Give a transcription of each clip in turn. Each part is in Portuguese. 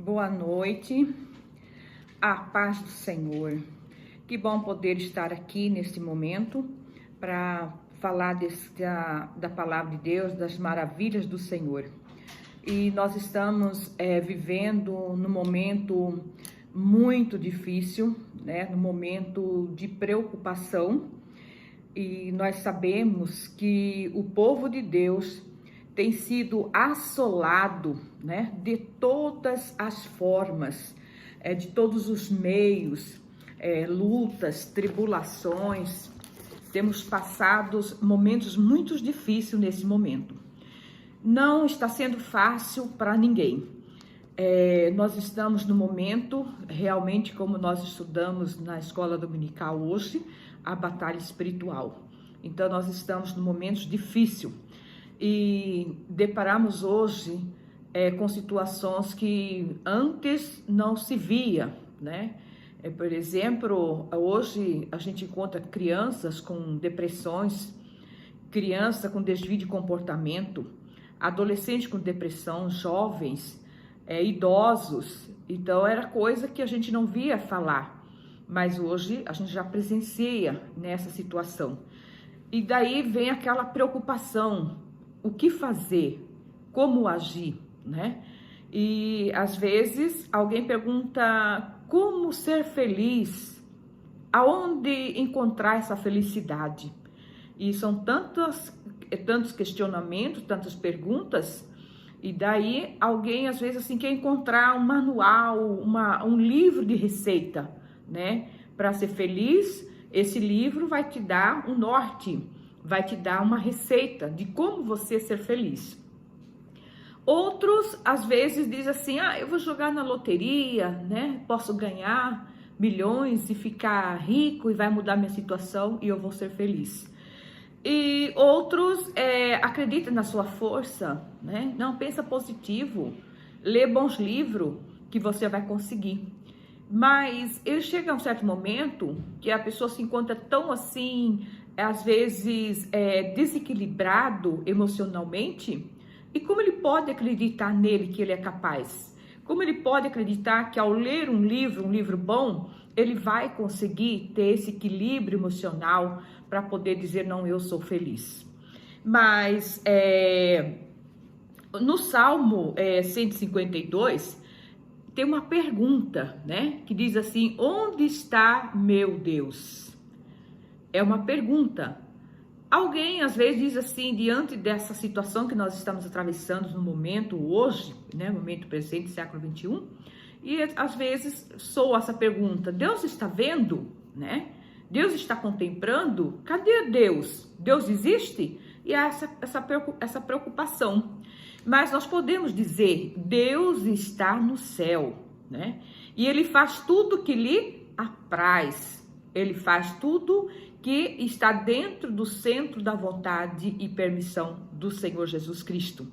Boa noite, a paz do Senhor. Que bom poder estar aqui neste momento para falar da palavra de Deus, das maravilhas do Senhor. E nós estamos vivendo num momento muito difícil, né? Num momento de preocupação, e nós sabemos que o povo de Deus tem sido assolado, né, de todas as formas, de todos os meios, lutas, tribulações. Temos passado momentos muito difíceis nesse momento. Não está sendo fácil para ninguém. Nós estamos no momento, realmente, como nós estudamos na escola dominical hoje, a batalha espiritual. Então, nós estamos num momento difícil. E deparamos hoje com situações que antes não se via, né? Por exemplo, hoje a gente encontra crianças com depressões, criança com desvio de comportamento, adolescentes com depressão, jovens, idosos. Então era coisa que a gente não via falar, mas hoje a gente já presencia nessa situação. E daí vem aquela preocupação. O que fazer? Como agir, né? E às vezes alguém pergunta como ser feliz? Aonde encontrar essa felicidade? E são tantos questionamentos, tantas perguntas, e daí alguém às vezes assim quer encontrar um manual, um livro de receita, né? Para ser feliz, esse livro vai te dar um norte, vai te dar uma receita de como você ser feliz. Outros, às vezes, dizem assim, eu vou jogar na loteria, né? Posso ganhar milhões e ficar rico e vai mudar minha situação e eu vou ser feliz. E outros acreditam na sua força, né? Não, pensa positivo, lê bons livros que você vai conseguir. Mas ele chega a um certo momento que a pessoa se encontra tão assim, às vezes desequilibrado emocionalmente, e como ele pode acreditar nele que ele é capaz? Como ele pode acreditar que ao ler um livro bom, ele vai conseguir ter esse equilíbrio emocional para poder dizer, não, eu sou feliz? Mas no Salmo 152, tem uma pergunta, né? Que diz assim, onde está meu Deus? É uma pergunta. Alguém às vezes diz assim, diante dessa situação que nós estamos atravessando no momento hoje, né, momento presente, século 21, e às vezes soa essa pergunta, Deus está vendo, né? Deus está contemplando? Cadê Deus? Deus existe? E há essa preocupação. Mas nós podemos dizer, Deus está no céu, né? E Ele faz tudo que lhe apraz. Ele faz tudo que está dentro do centro da vontade e permissão do Senhor Jesus Cristo.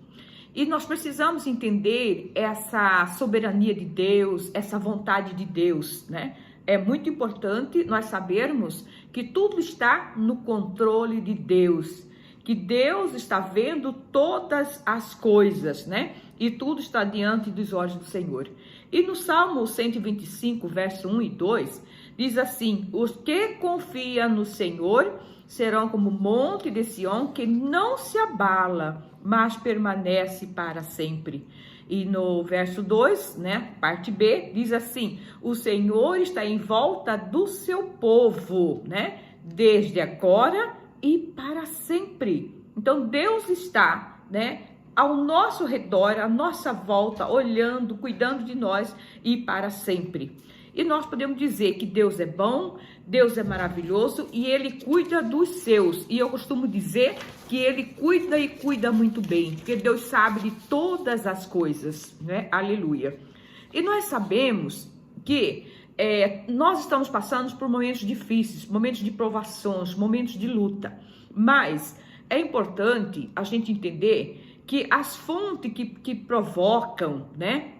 E nós precisamos entender essa soberania de Deus, essa vontade de Deus, né? É muito importante nós sabermos que tudo está no controle de Deus, que Deus está vendo todas as coisas, né? E tudo está diante dos olhos do Senhor. E no Salmo 125, verso 1 e 2, diz assim, os que confiam no Senhor serão como o monte de Sião, que não se abala, mas permanece para sempre. E no verso 2, né, parte B, diz assim, o Senhor está em volta do seu povo, né, desde agora e para sempre. Então Deus está, né, ao nosso redor, à nossa volta, olhando, cuidando de nós e para sempre. E nós podemos dizer que Deus é bom, Deus é maravilhoso e Ele cuida dos seus. E eu costumo dizer que Ele cuida e cuida muito bem, porque Deus sabe de todas as coisas, né? Aleluia. E nós sabemos que nós estamos passando por momentos difíceis, momentos de provações, momentos de luta. Mas é importante a gente entender que as fontes que provocam, né?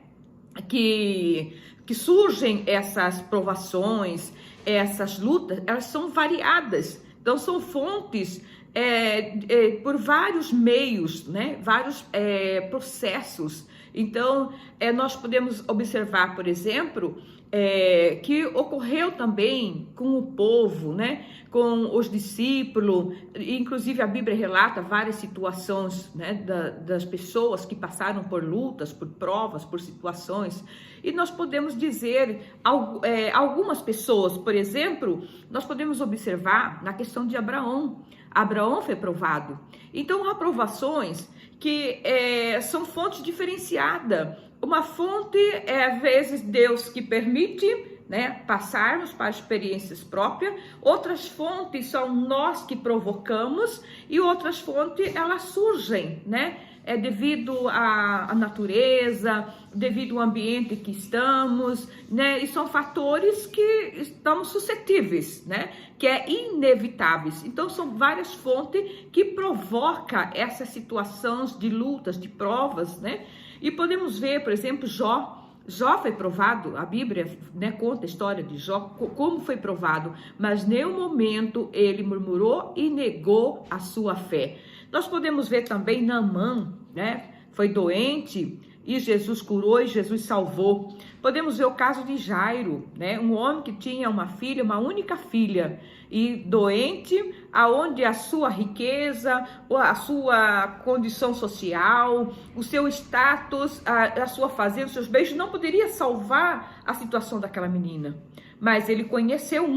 Que surgem essas provações, essas lutas, elas são variadas. Então, são fontes por vários meios, né? Vários processos Então, nós podemos observar, por exemplo, que ocorreu também com o povo, né? Com os discípulos, inclusive a Bíblia relata várias situações, né? Das pessoas que passaram por lutas, por provas, por situações. E nós podemos dizer, algumas pessoas, por exemplo, nós podemos observar na questão de Abraão. Abraão foi provado. Então, há provações que são fontes diferenciadas. Uma fonte às vezes, Deus que permite, né, passarmos para experiências próprias. Outras fontes são nós que provocamos, e outras fontes, elas surgem, né? Devido à natureza, devido ao ambiente que estamos, né? E são fatores que estamos suscetíveis, né? Que é inevitáveis. Então, são várias fontes que provocam essas situações de lutas, de provas, né? E podemos ver, por exemplo, Jó. Jó foi provado, a Bíblia, né, conta a história de Jó, como foi provado, mas em nenhum momento ele murmurou e negou a sua fé. Nós podemos ver também Naamã, né, foi doente e Jesus curou e Jesus salvou. Podemos ver o caso de Jairo, né, um homem que tinha uma filha, uma única filha, e doente, aonde a sua riqueza, a sua condição social, o seu status, a sua fazenda, os seus bens não poderia salvar a situação daquela menina. Mas ele conheceu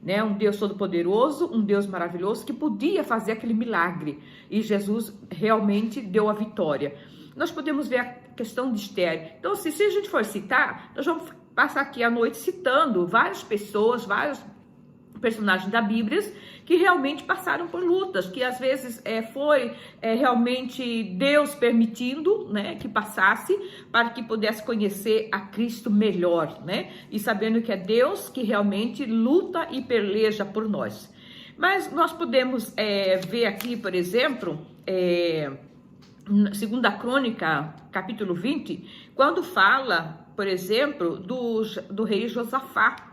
né, um Deus todo-poderoso, um Deus maravilhoso que podia fazer aquele milagre. E Jesus realmente deu a vitória. Nós podemos ver a questão de Esther. Então, se a gente for citar, nós vamos passar aqui a noite citando várias pessoas, vários personagens da Bíblia que realmente passaram por lutas, que às vezes foi realmente Deus permitindo, né, que passasse para que pudesse conhecer a Cristo melhor, né, e sabendo que é Deus que realmente luta e peleja por nós. Mas nós podemos ver aqui, por exemplo, 2ª Crônica, capítulo 20, quando fala, por exemplo, do rei Josafá.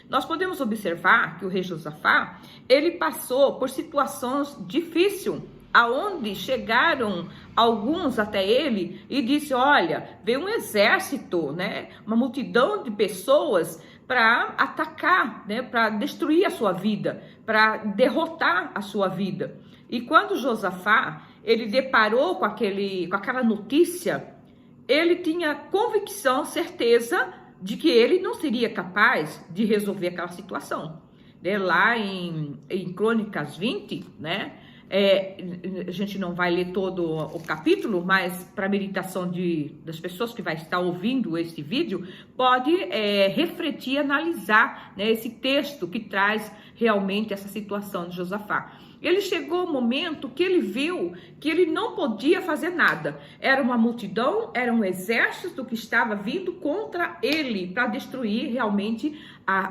Nós podemos observar que o rei Josafá, ele passou por situações difíceis, aonde chegaram alguns até ele e disse, olha, veio um exército, né, uma multidão de pessoas para atacar, né, para destruir a sua vida, para derrotar a sua vida. E quando Josafá, ele deparou com aquela notícia, ele tinha convicção, certeza de que ele não seria capaz de resolver aquela situação. Lá em Crônicas 20, né? A gente não vai ler todo o capítulo, mas para meditação das pessoas que vai estar ouvindo esse vídeo, pode refletir, analisar, né, esse texto que traz realmente essa situação de Josafá. Ele chegou o momento que ele viu que ele não podia fazer nada. Era uma multidão, era um exército que estava vindo contra ele para destruir realmente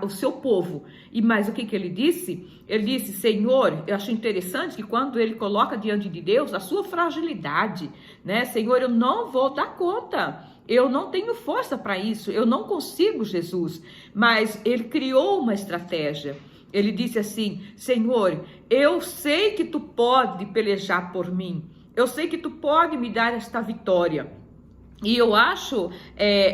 o seu povo. E mais o que ele disse? Ele disse, Senhor, eu acho interessante que quando ele coloca diante de Deus a sua fragilidade, né? Senhor, eu não vou dar conta. Eu não tenho força para isso. Eu não consigo, Jesus. Mas ele criou uma estratégia. Ele disse assim, Senhor, eu sei que tu pode pelejar por mim. Eu sei que tu pode me dar esta vitória. E eu acho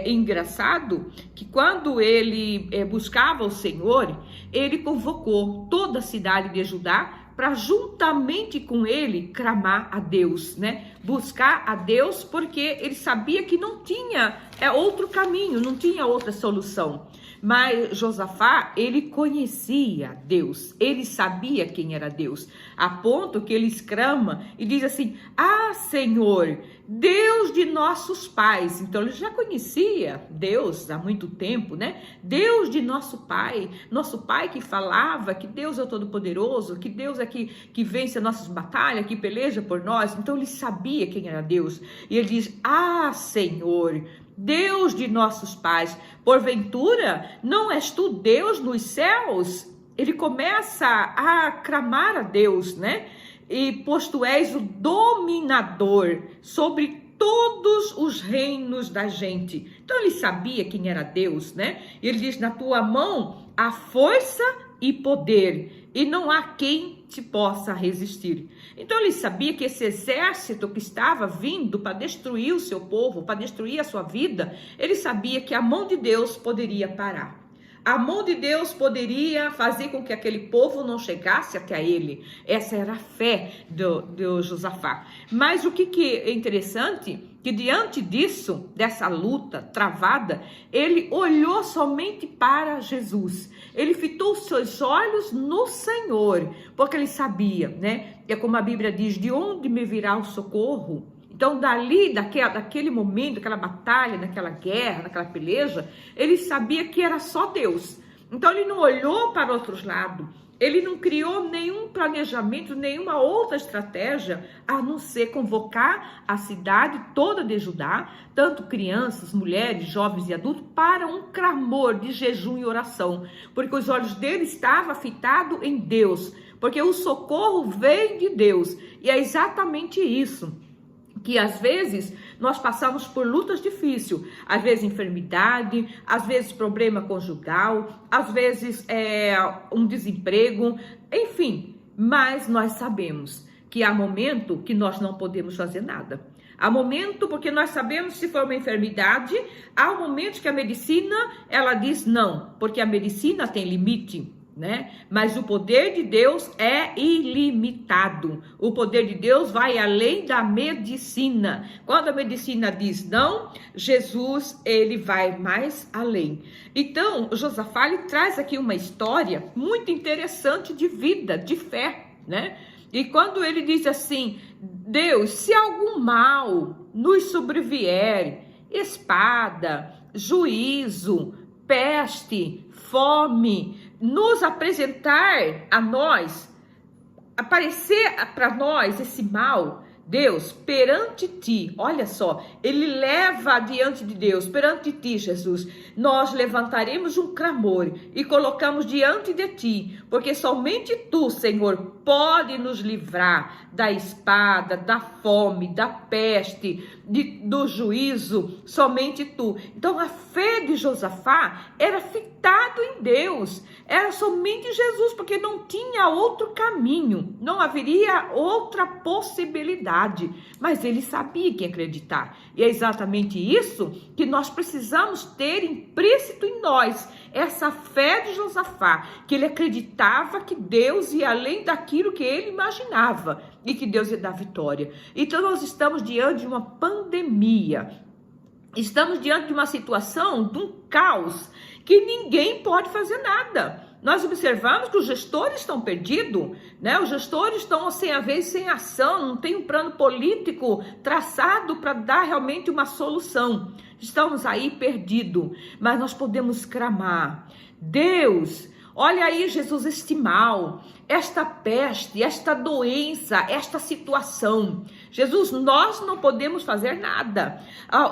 engraçado que quando ele buscava o Senhor, ele convocou toda a cidade de Judá para juntamente com ele clamar a Deus, né? Buscar a Deus, porque ele sabia que não tinha outro caminho, não tinha outra solução. Mas Josafá, ele conhecia Deus, ele sabia quem era Deus, a ponto que ele exclama e diz assim, ah, Senhor, Deus de nossos pais. Então ele já conhecia Deus há muito tempo, né? Deus de nosso pai que falava que Deus é o Todo-Poderoso, que Deus é que vence as nossas batalhas, que peleja por nós. Então ele sabia quem era Deus. E ele diz, ah, Senhor, Deus de nossos pais, porventura não és tu Deus nos céus? Ele começa a clamar a Deus, né? E pois tu és o dominador sobre todos os reinos da gente. Então ele sabia quem era Deus, né? E ele diz, na tua mão há força e poder, e não há quem mente possa resistir. Então ele sabia que esse exército que estava vindo para destruir o seu povo, para destruir a sua vida, ele sabia que a mão de Deus poderia parar. A mão de Deus poderia fazer com que aquele povo não chegasse até ele. Essa era a fé de Josafá. Mas o que é interessante, que diante disso, dessa luta travada, ele olhou somente para Jesus. Ele fitou os seus olhos no Senhor, porque ele sabia, né? É como a Bíblia diz, de onde me virá o socorro? Então, daquele momento, daquela batalha, daquela guerra, daquela peleja, ele sabia que era só Deus. Então, ele não olhou para outros lados. Ele não criou nenhum planejamento, nenhuma outra estratégia, a não ser convocar a cidade toda de Judá, tanto crianças, mulheres, jovens e adultos, para um clamor de jejum e oração. Porque os olhos dele estavam fitados em Deus. Porque o socorro vem de Deus. E é exatamente isso. Que às vezes nós passamos por lutas difíceis, às vezes enfermidade, às vezes problema conjugal, às vezes um desemprego, enfim. Mas nós sabemos que há momento que nós não podemos fazer nada. Há momento, porque nós sabemos se for uma enfermidade, há um momento que a medicina, ela diz não, porque a medicina tem limite. Né? Mas o poder de Deus é ilimitado. O poder de Deus vai além da medicina. Quando a medicina diz não, Jesus, ele vai mais além. Então, Josafá, ele traz aqui uma história muito interessante de vida, de fé, né? E quando ele diz assim, Deus, se algum mal nos sobrevier, espada, juízo, peste, fome, nos apresentar a nós, aparecer para nós esse mal, Deus, perante ti, olha só, ele leva diante de Deus, perante ti, Jesus, nós levantaremos um clamor e colocamos diante de ti, porque somente tu, Senhor, pode nos livrar da espada, da fome, da peste, do juízo, somente tu. Então a fé de Josafá era fitado em Deus, era somente Jesus, porque não tinha outro caminho, não haveria outra possibilidade, mas ele sabia que acreditar, e é exatamente isso que nós precisamos ter implícito em nós, essa fé de Josafá, que ele acreditava que Deus ia além daquilo que ele imaginava, e que Deus ia dar vitória. Então nós estamos diante de uma pandemia, estamos diante de uma situação, de um caos, que ninguém pode fazer nada. Nós observamos que os gestores estão perdidos, né? Os gestores estão sem ação, não tem um plano político traçado para dar realmente uma solução. Estamos aí perdidos, mas nós podemos clamar. Deus, olha aí, Jesus, este mal, esta peste, esta doença, esta situação. Jesus, nós não podemos fazer nada.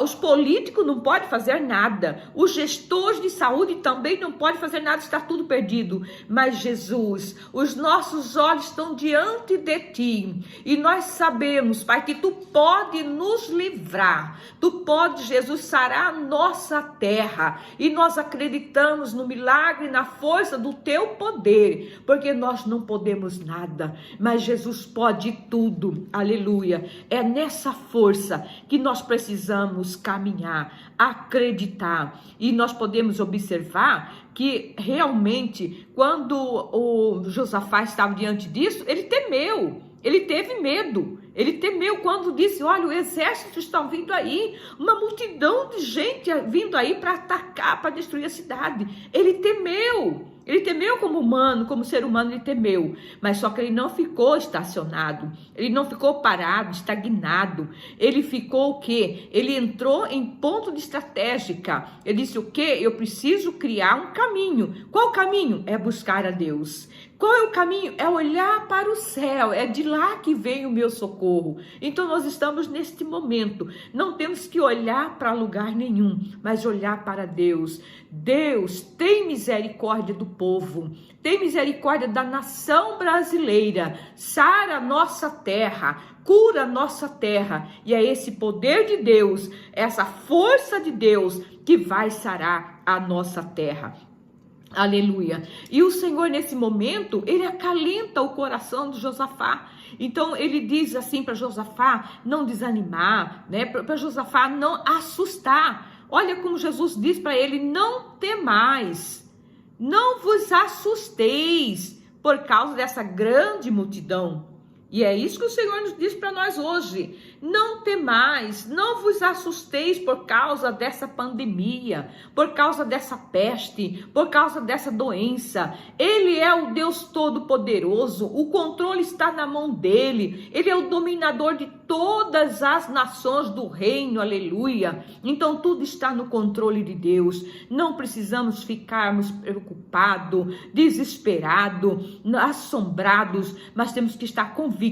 Os políticos não podem fazer nada. Os gestores de saúde também não podem fazer nada, está tudo perdido. Mas Jesus, os nossos olhos estão diante de ti. E nós sabemos, Pai, que tu pode nos livrar. Tu pode, Jesus, sarar a nossa terra. E nós acreditamos no milagre, na força do teu poder. Porque nós não podemos nada. Mas Jesus pode tudo. Aleluia. É nessa força que nós precisamos caminhar, acreditar. E nós podemos observar que realmente, quando o Josafá estava diante disso, ele temeu, ele teve medo. Ele temeu quando disse, olha, o exército está vindo aí, uma multidão de gente vindo aí para atacar, para destruir a cidade. Ele temeu como humano, como ser humano, ele temeu. Mas só que ele não ficou estacionado, ele não ficou parado, estagnado. Ele ficou o quê? Ele entrou em ponto de estratégica. Ele disse o quê? Eu preciso criar um caminho. Qual caminho? É buscar a Deus. Qual é o caminho? É olhar para o céu, é de lá que vem o meu socorro. Então nós estamos neste momento, não temos que olhar para lugar nenhum, mas olhar para Deus. Deus, tem misericórdia do povo, tem misericórdia da nação brasileira, sara a nossa terra, cura a nossa terra, e é esse poder de Deus, essa força de Deus que vai sarar a nossa terra. Aleluia. E o Senhor, nesse momento, ele acalenta o coração de Josafá. Então, ele diz assim para Josafá não desanimar, né? Para Josafá não assustar. Olha como Jesus diz para ele: não temais, não vos assusteis por causa dessa grande multidão. E é isso que o Senhor nos diz para nós hoje: não temais, não vos assusteis por causa dessa pandemia, por causa dessa peste, por causa dessa doença. Ele é o Deus Todo-Poderoso, o controle está na mão dele, ele é o dominador de todas as nações do reino, aleluia. Então tudo está no controle de Deus, não precisamos ficarmos preocupados, desesperados, assombrados, mas temos que estar convictos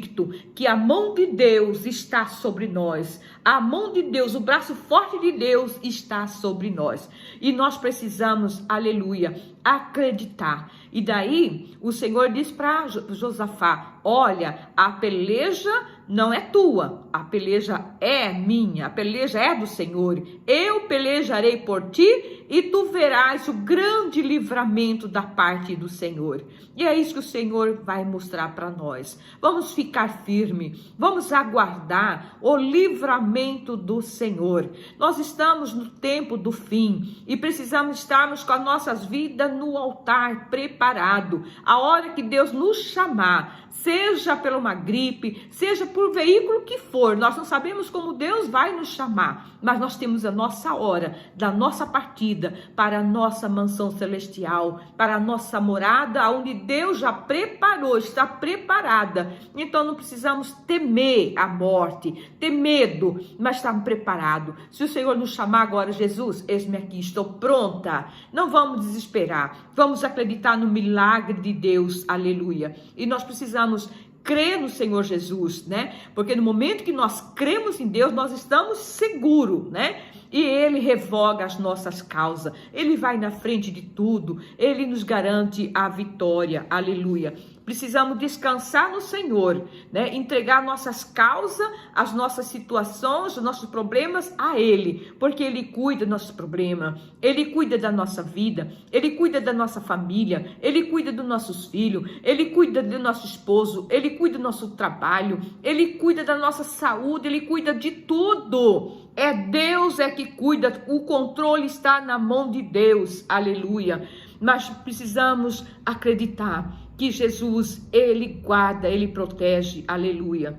que a mão de Deus está sobre nós, a mão de Deus, o braço forte de Deus está sobre nós, e nós precisamos, aleluia, acreditar. E daí o Senhor diz para Josafá: olha, a peleja não é tua, a peleja é minha, a peleja é do Senhor, eu pelejarei por ti e tu verás o grande livramento da parte do Senhor. E é isso que o Senhor vai mostrar para nós. Vamos ficar firme, vamos aguardar o livramento do Senhor. Nós estamos no tempo do fim e precisamos estarmos com as nossas vidas no altar preparado. A hora que Deus nos chamar, seja por uma gripe, seja por veículo que for, nós não sabemos como Deus vai nos chamar, mas nós temos a nossa hora da nossa partida para a nossa mansão celestial, para a nossa morada, onde Deus já preparou, está preparada. Então não precisamos temer a morte, ter medo, mas estar preparado. Se o Senhor nos chamar agora: Jesus, eis-me aqui, estou pronta. Não vamos desesperar, vamos acreditar no milagre de Deus, aleluia. E nós precisamos crer no Senhor Jesus, né? Porque no momento que nós cremos em Deus, nós estamos seguros, né? E Ele revoga as nossas causas, Ele vai na frente de tudo, Ele nos garante a vitória, aleluia. Precisamos descansar no Senhor, né? Entregar nossas causas, as nossas situações, os nossos problemas a Ele, porque Ele cuida do nosso problema, Ele cuida da nossa vida, Ele cuida da nossa família, Ele cuida dos nossos filhos, Ele cuida do nosso esposo, Ele cuida do nosso trabalho, Ele cuida da nossa saúde, Ele cuida de tudo. É Deus é que cuida, o controle está na mão de Deus, aleluia. Mas precisamos acreditar que Jesus, Ele guarda, Ele protege, aleluia.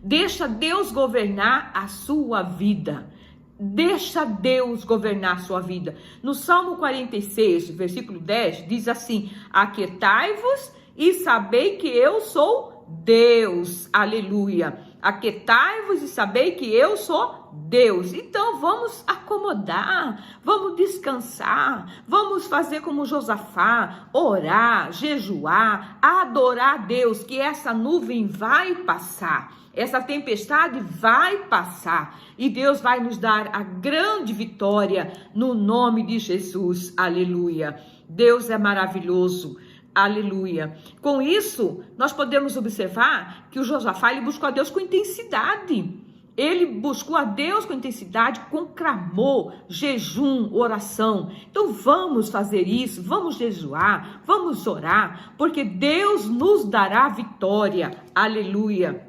Deixa Deus governar a sua vida. Deixa Deus governar a sua vida. No Salmo 46, versículo 10, diz assim: aquietai-vos e sabei que eu sou Deus, aleluia. Aquietai-vos e sabei que eu sou Deus. Então vamos acomodar, vamos descansar, vamos fazer como Josafá, orar, jejuar, adorar a Deus, que essa nuvem vai passar, essa tempestade vai passar e Deus vai nos dar a grande vitória no nome de Jesus, aleluia. Deus é maravilhoso. Aleluia. Com isso, nós podemos observar que o Josafá, ele buscou a Deus com intensidade. Ele buscou a Deus com intensidade, com clamor, jejum, oração. Então vamos fazer isso, vamos jejuar, vamos orar, porque Deus nos dará vitória. Aleluia.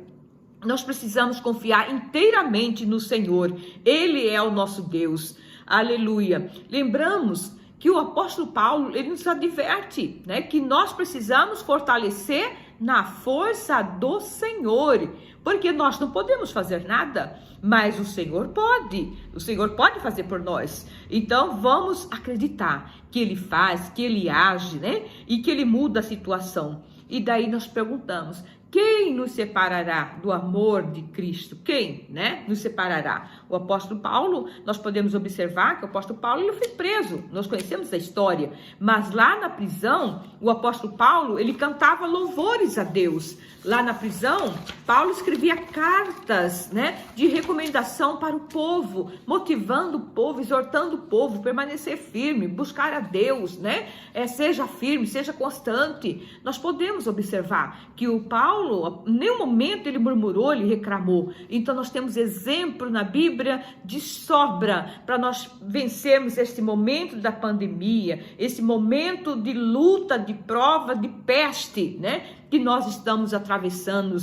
Nós precisamos confiar inteiramente no Senhor. Ele é o nosso Deus. Aleluia. Lembramos que o apóstolo Paulo, ele nos adverte, né, que nós precisamos fortalecer na força do Senhor, porque nós não podemos fazer nada, mas o Senhor pode fazer por nós. Então vamos acreditar que Ele faz, que Ele age, né, e que Ele muda a situação. E daí nós perguntamos: quem nos separará do amor de Cristo? Quem, né, nos separará? O apóstolo Paulo, nós podemos observar que o apóstolo Paulo, ele foi preso. Nós conhecemos a história. Mas lá na prisão, o apóstolo Paulo, ele cantava louvores a Deus. Lá na prisão, Paulo escrevia cartas, né, de recomendação para o povo, motivando o povo, exortando o povo a permanecer firme, buscar a Deus, né? Seja firme, seja constante. Nós podemos observar que o Paulo, em nenhum momento ele murmurou, ele reclamou. Então nós temos exemplo na Bíblia Bíblia de sobra para nós vencermos este momento da pandemia, esse momento de luta, de prova, de peste, né? Que nós estamos atravessando,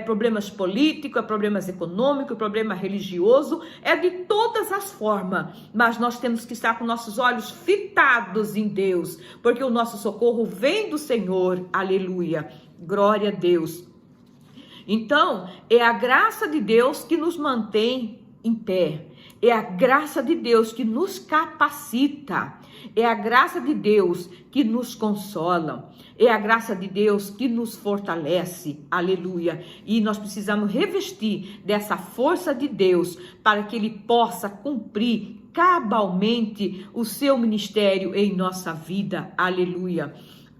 problemas políticos, problemas econômicos, problema religioso, de todas as formas, mas nós temos que estar com nossos olhos fitados em Deus, porque o nosso socorro vem do Senhor, aleluia, glória a Deus. Então, é a graça de Deus que nos mantém em pé, é a graça de Deus que nos capacita, é a graça de Deus que nos consola, é a graça de Deus que nos fortalece, aleluia. E nós precisamos revestir dessa força de Deus para que Ele possa cumprir cabalmente o seu ministério em nossa vida, aleluia.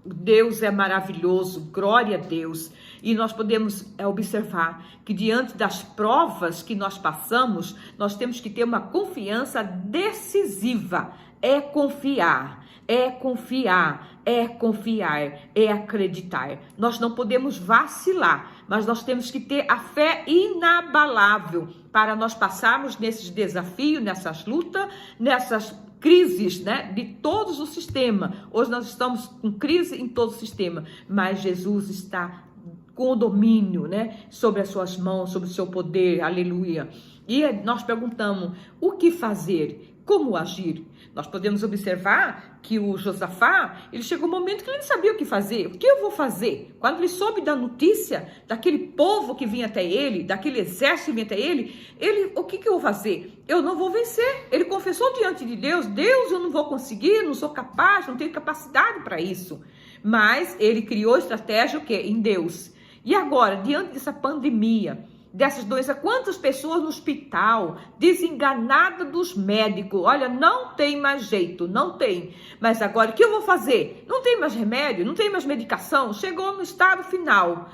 Deus é maravilhoso, glória a Deus. E nós podemos observar que diante das provas que nós passamos, nós temos que ter uma confiança decisiva. É confiar, é confiar, é confiar, é acreditar. Nós não podemos vacilar, mas nós temos que ter a fé inabalável para nós passarmos nesses desafios, nessas lutas, nessas crises, né, de todos os sistemas. Hoje nós estamos com crise em todo o sistema, mas Jesus está com o domínio, né, sobre as suas mãos, sobre o seu poder, aleluia. E nós perguntamos, o que fazer? Como agir? Nós podemos observar que o Josafá, ele chegou um momento que ele não sabia o que fazer. O que eu vou fazer? Quando ele soube da notícia, daquele povo que vinha até ele, daquele exército que vinha até ele, o que eu vou fazer? Eu não vou vencer. Ele confessou diante de Deus, Deus, eu não vou conseguir, não sou capaz, não tenho capacidade para isso. Mas ele criou estratégia o quê? Em Deus. E agora, diante dessa pandemia, dessas doenças, quantas pessoas no hospital, desenganadas dos médicos, olha, não tem mais jeito, não tem, mas agora o que eu vou fazer? Não tem mais remédio, não tem mais medicação, chegou no estado final,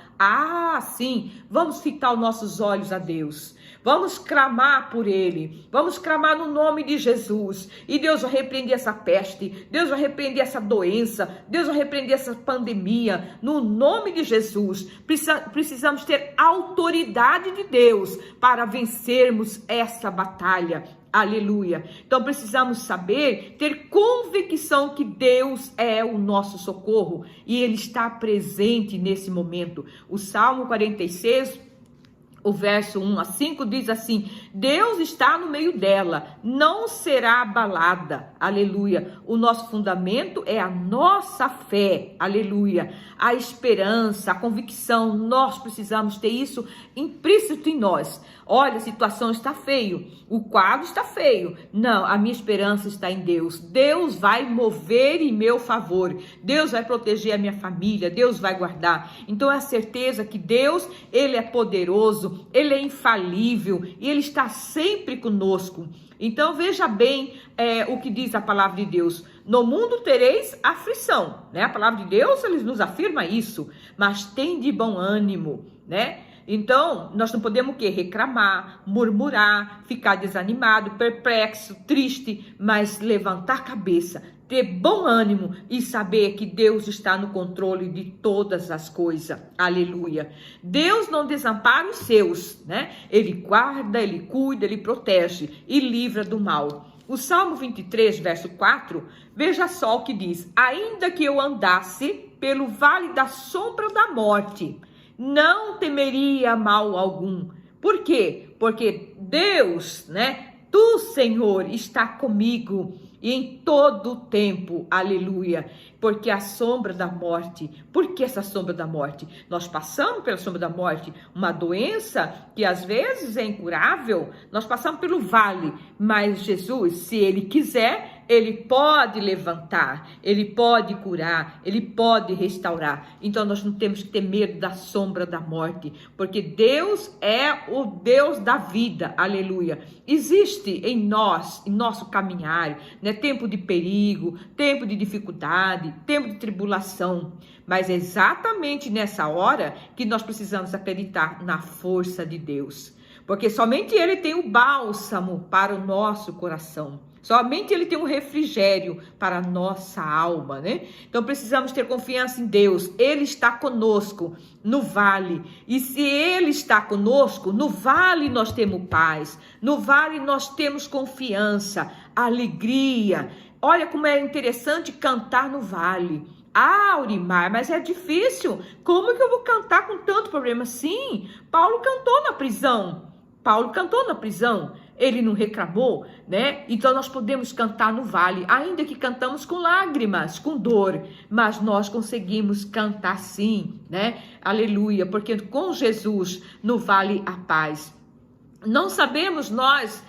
sim, vamos fitar os nossos olhos a Deus, vamos clamar por Ele, vamos clamar no nome de Jesus, e Deus vai repreender essa peste, Deus vai repreender essa doença, Deus vai repreender essa pandemia, no nome de Jesus. Precisamos ter autoridade de Deus para vencermos essa batalha, aleluia. Então precisamos saber, ter convicção que Deus é o nosso socorro, e Ele está presente nesse momento. O Salmo 46, o verso 1 a 5 diz assim: Deus está no meio dela, não será abalada, aleluia. O nosso fundamento é a nossa fé, aleluia. A esperança, a convicção, nós precisamos ter isso implícito em nós. Olha, a situação está feio, o quadro está feio. Não, a minha esperança está em Deus. Deus vai mover em meu favor. Deus vai proteger a minha família. Deus vai guardar. Então é a certeza que Deus, Ele é poderoso, Ele é infalível e Ele está sempre conosco. Então veja bem o que diz a palavra de Deus. No mundo tereis aflição, né? A palavra de Deus, Ele nos afirma isso. Mas tem de bom ânimo, né? Então, nós não podemos o quê? Reclamar, murmurar, ficar desanimado, perplexo, triste, mas levantar a cabeça, ter bom ânimo e saber que Deus está no controle de todas as coisas. Aleluia. Deus não desampara os seus, né? Ele guarda, Ele cuida, Ele protege e livra do mal. O Salmo 23, verso 4, veja só o que diz: ainda que eu andasse pelo vale da sombra da morte, não temeria mal algum. Por quê? Porque Deus, né? Tu, Senhor, está comigo e em todo o tempo, aleluia. Porque a sombra da morte, por que essa sombra da morte? Nós passamos pela sombra da morte, uma doença que às vezes é incurável, nós passamos pelo vale, mas Jesus, se Ele quiser, Ele pode levantar, Ele pode curar, Ele pode restaurar. Então nós não temos que ter medo da sombra da morte, porque Deus é o Deus da vida, aleluia. Existe em nós, em nosso caminhar, né, tempo de perigo, tempo de dificuldade, tempo de tribulação, mas é exatamente nessa hora que nós precisamos acreditar na força de Deus. porque somente Ele tem o bálsamo para o nosso coração. Somente Ele tem um refrigério para a nossa alma, né? Então precisamos ter confiança em Deus. Ele está conosco no vale. E se Ele está conosco, no vale nós temos paz. No vale nós temos confiança, alegria. Olha como é interessante cantar no vale. Ah, Aurimar, mas é difícil. Como que eu vou cantar com tanto problema? Sim, Paulo cantou na prisão. Ele não reclamou, né? Então nós podemos cantar no vale, ainda que cantamos com lágrimas, com dor, mas nós conseguimos cantar sim, né? Aleluia, porque com Jesus no vale há paz. Não sabemos nós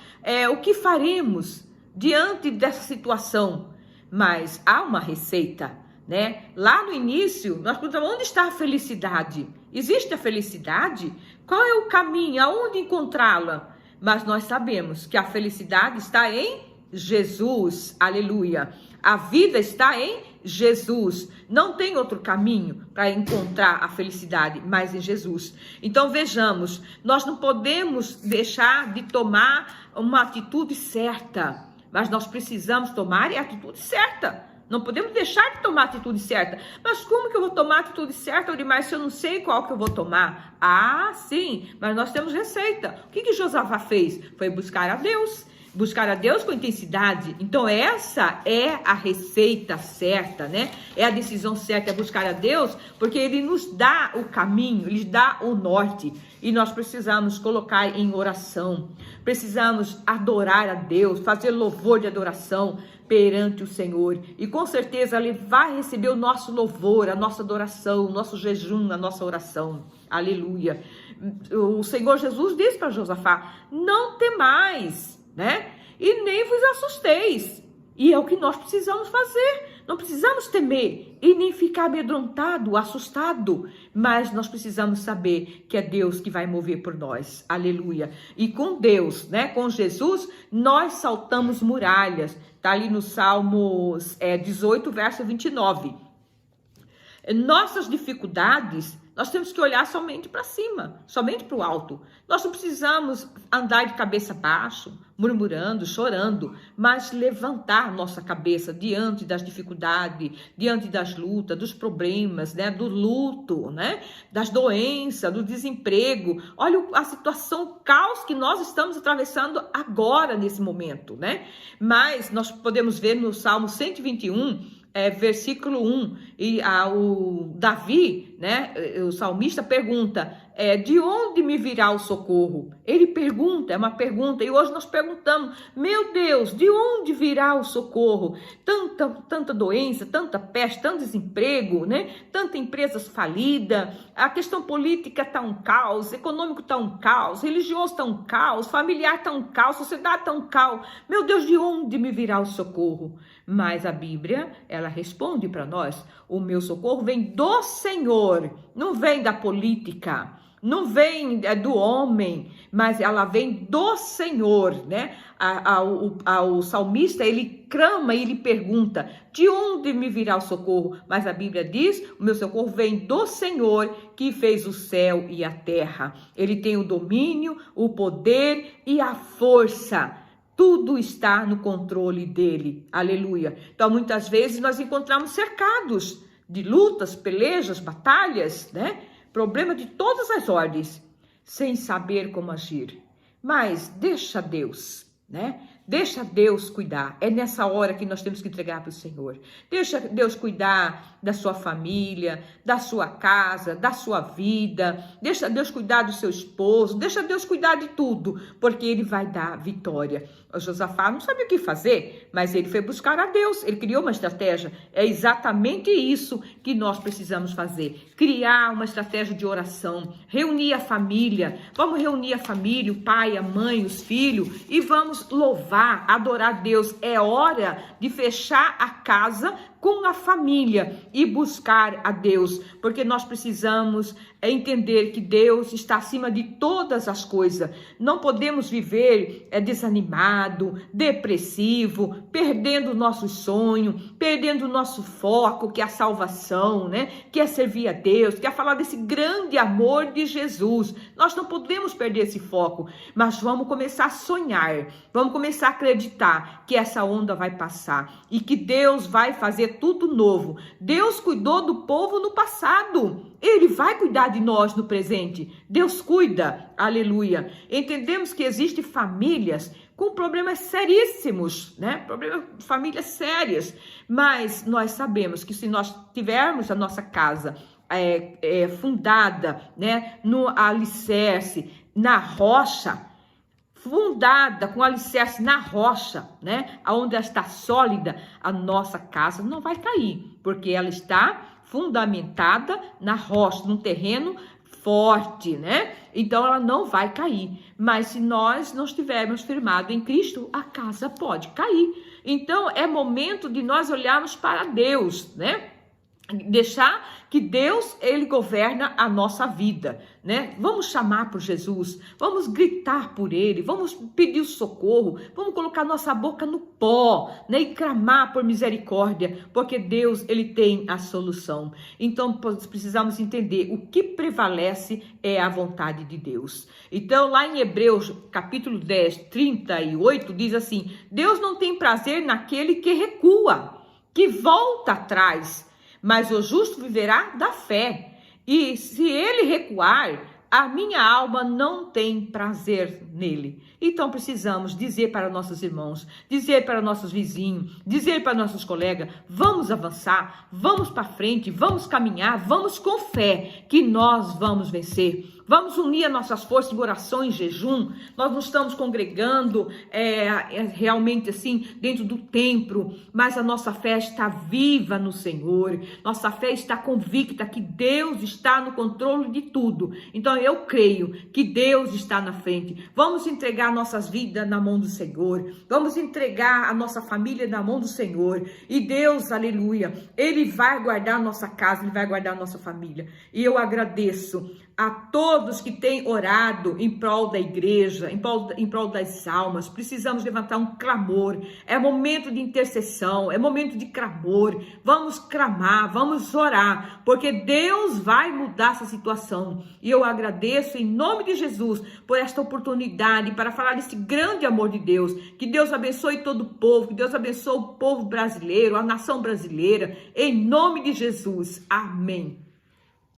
o que faremos diante dessa situação, mas há uma receita, né? Lá no início, nós perguntamos, onde está a felicidade? Existe a felicidade? Qual é o caminho? Aonde encontrá-la? Mas nós sabemos que a felicidade está em Jesus, aleluia. A vida está em Jesus. Não tem outro caminho para encontrar a felicidade, mas em Jesus. Então vejamos, nós não podemos deixar de tomar uma atitude certa, mas nós precisamos tomar a atitude certa. Não podemos deixar de tomar a atitude certa. Mas como que eu vou tomar a atitude certa, Aurimar, se eu não sei qual que eu vou tomar? Ah, sim, mas nós temos receita. O que Josafá fez? Foi buscar a Deus. Buscar a Deus com intensidade. Então essa é a receita certa, né? É a decisão certa, é buscar a Deus, porque Ele nos dá o caminho, Ele dá o norte. E nós precisamos colocar em oração. Precisamos adorar a Deus, fazer louvor de adoração perante o Senhor, e com certeza Ele vai receber o nosso louvor, a nossa adoração, o nosso jejum, a nossa oração, aleluia. O Senhor Jesus disse para Josafá, não temais, né, e nem vos assusteis, e é o que nós precisamos fazer. Não precisamos temer e nem ficar amedrontado, assustado, mas nós precisamos saber que é Deus que vai mover por nós, aleluia. E com Deus, né, com Jesus, nós saltamos muralhas, tá ali no Salmos 18, verso 29. Nossas dificuldades, nós temos que olhar somente para cima, somente para o alto. Nós não precisamos andar de cabeça baixa, murmurando, chorando, mas levantar nossa cabeça diante das dificuldades, diante das lutas, dos problemas, né, do luto, né, das doenças, do desemprego. Olha a situação, o caos que nós estamos atravessando agora, nesse momento, né? Mas nós podemos ver no Salmo 121, versículo 1, e o Davi, né, o salmista pergunta, de onde me virá o socorro? Ele pergunta, é uma pergunta, e hoje nós perguntamos, meu Deus, de onde virá o socorro? Tanta doença, tanta peste, tanto desemprego, né? Tanta empresas falidas, a questão política está um caos, econômico está um caos, religioso está um caos, familiar está um caos, sociedade está um caos. Meu Deus, de onde me virá o socorro? Mas a Bíblia, ela responde para nós, o meu socorro vem do Senhor, não vem da política, não vem do homem, mas ela vem do Senhor, né? O salmista, ele clama e ele pergunta, de onde me virá o socorro? Mas a Bíblia diz, o meu socorro vem do Senhor, que fez o céu e a terra. Ele tem o domínio, o poder e a força. Tudo está no controle dele, aleluia. Então, muitas vezes nós encontramos cercados de lutas, pelejas, batalhas, né? Problema de todas as ordens, sem saber como agir. Mas deixa Deus, né? Deixa Deus cuidar. É nessa hora que nós temos que entregar para o Senhor. Deixa Deus cuidar da sua família, da sua casa, da sua vida. Deixa Deus cuidar do seu esposo. Deixa Deus cuidar de tudo, porque Ele vai dar vitória. O Josafá não sabia o que fazer, mas ele foi buscar a Deus. Ele criou uma estratégia. É exatamente isso que nós precisamos fazer. Criar uma estratégia de oração. Reunir a família. Vamos reunir a família, o pai, a mãe, os filhos, e vamos louvar, adorar Deus. É hora de fechar a casa com a família e buscar a Deus, porque nós precisamos é entender que Deus está acima de todas as coisas. Não podemos viver desanimado, depressivo, perdendo o nosso sonho, perdendo o nosso foco, que é a salvação, né? Que é servir a Deus, que é falar desse grande amor de Jesus. Nós não podemos perder esse foco, mas vamos começar a sonhar, vamos começar a acreditar que essa onda vai passar e que Deus vai fazer tudo novo. Deus cuidou do povo no passado, Ele vai cuidar de nós no presente. Deus cuida, aleluia. Entendemos que existem famílias com problemas seríssimos, né? Famílias sérias, mas nós sabemos que se nós tivermos a nossa casa fundada, né, no alicerce, na rocha, fundada com alicerce na rocha, né, onde ela está sólida, a nossa casa não vai cair, porque ela está fundamentada na rocha, num terreno forte, né? Então ela não vai cair. Mas se nós não estivermos firmados em Cristo, a casa pode cair. Então é momento de nós olharmos para Deus, né? Deixar que Deus, Ele governa a nossa vida, né? Vamos chamar por Jesus, vamos gritar por Ele, vamos pedir o socorro, vamos colocar nossa boca no pó, né? E clamar por misericórdia, porque Deus, Ele tem a solução. Então, precisamos entender o que prevalece é a vontade de Deus. Então, lá em Hebreus, capítulo 10, 38, diz assim: Deus não tem prazer naquele que recua, que volta atrás, mas o justo viverá da fé. E se ele recuar, a minha alma não tem prazer nele. Então precisamos dizer para nossos irmãos, dizer para nossos vizinhos, dizer para nossos colegas: vamos avançar, vamos para frente, vamos caminhar, vamos com fé que nós vamos vencer. Vamos unir as nossas forças em oração e jejum. Nós não estamos congregando realmente assim dentro do templo, mas a nossa fé está viva no Senhor. Nossa fé está convicta que Deus está no controle de tudo. Então eu creio que Deus está na frente. Vamos entregar nossas vidas na mão do Senhor. Vamos entregar a nossa família na mão do Senhor. E Deus, aleluia, Ele vai guardar a nossa casa, Ele vai guardar a nossa família. E eu agradeço a todos que têm orado em prol da igreja, em prol das almas. Precisamos levantar um clamor. É momento de intercessão, é momento de clamor. Vamos clamar, vamos orar, porque Deus vai mudar essa situação. E eu agradeço em nome de Jesus por esta oportunidade para falar desse grande amor de Deus. Que Deus abençoe todo o povo, que Deus abençoe o povo brasileiro, a nação brasileira, em nome de Jesus. Amém.